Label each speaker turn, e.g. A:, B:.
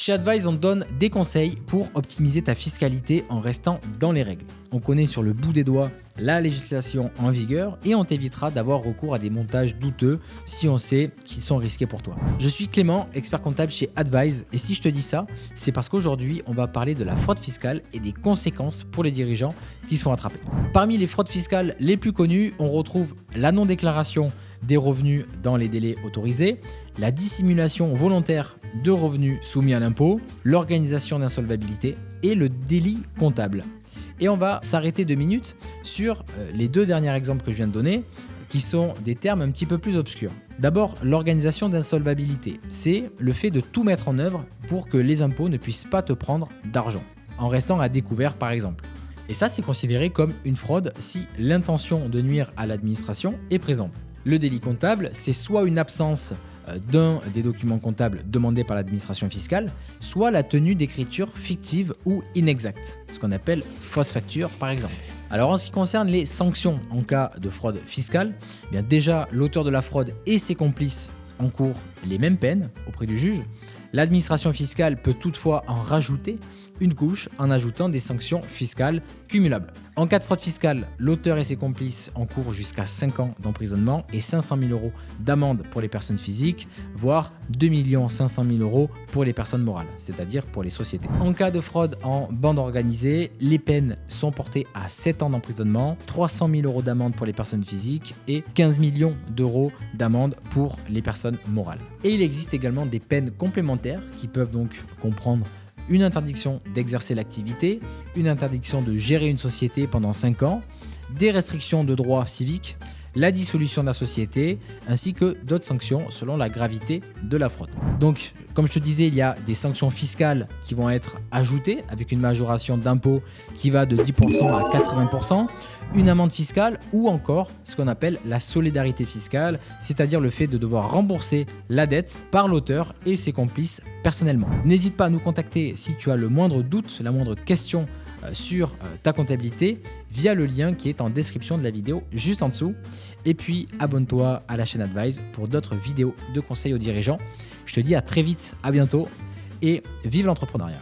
A: Chez Advise, on te donne des conseils pour optimiser ta fiscalité en restant dans les règles. On connaît sur le bout des doigts la législation en vigueur et on t'évitera d'avoir recours à des montages douteux si on sait qu'ils sont risqués pour toi. Je suis Clément, expert comptable chez Advise, et si je te dis ça, c'est parce qu'aujourd'hui, on va parler de la fraude fiscale et des conséquences pour les dirigeants qui se font attraper. Parmi les fraudes fiscales les plus connues, on retrouve la non-déclaration des revenus dans les délais autorisés, la dissimulation volontaire de revenus soumis à l'impôt, l'organisation d'insolvabilité et le délit comptable. Et on va s'arrêter 2 minutes sur les 2 derniers exemples que je viens de donner, qui sont des termes un petit peu plus obscurs. D'abord, l'organisation d'insolvabilité. C'est le fait de tout mettre en œuvre pour que les impôts ne puissent pas te prendre d'argent, en restant à découvert par exemple. Et ça, c'est considéré comme une fraude si l'intention de nuire à l'administration est présente. Le délit comptable, c'est soit une absence d'un des documents comptables demandés par l'administration fiscale, soit la tenue d'écriture fictive ou inexacte, ce qu'on appelle fausse facture par exemple. Alors en ce qui concerne les sanctions en cas de fraude fiscale, eh bien déjà l'auteur de la fraude et ses complices encourent les mêmes peines auprès du juge. L'administration fiscale peut toutefois en rajouter une couche en ajoutant des sanctions fiscales cumulables. En cas de fraude fiscale, l'auteur et ses complices encourent jusqu'à 5 ans d'emprisonnement et 500 000 € d'amende pour les personnes physiques, voire 2 500 000 € pour les personnes morales, c'est-à-dire pour les sociétés. En cas de fraude en bande organisée, les peines sont portées à 7 ans d'emprisonnement, 300 000 € d'amende pour les personnes physiques et 15 millions d'euros d'amende pour les personnes morales. Et il existe également des peines complémentaires qui peuvent donc comprendre une interdiction d'exercer l'activité, une interdiction de gérer une société pendant 5 ans, des restrictions de droits civiques, la dissolution de la société, ainsi que d'autres sanctions selon la gravité de la fraude. Donc, comme je te disais, il y a des sanctions fiscales qui vont être ajoutées avec une majoration d'impôt qui va de 10% à 80%, une amende fiscale ou encore ce qu'on appelle la solidarité fiscale, c'est-à-dire le fait de devoir rembourser la dette par l'auteur et ses complices personnellement. N'hésite pas à nous contacter si tu as le moindre doute, la moindre question sur ta comptabilité via le lien qui est en description de la vidéo juste en dessous. Et puis abonne-toi à la chaîne Advise pour d'autres vidéos de conseils aux dirigeants. Je te dis à très vite, à bientôt et vive l'entrepreneuriat.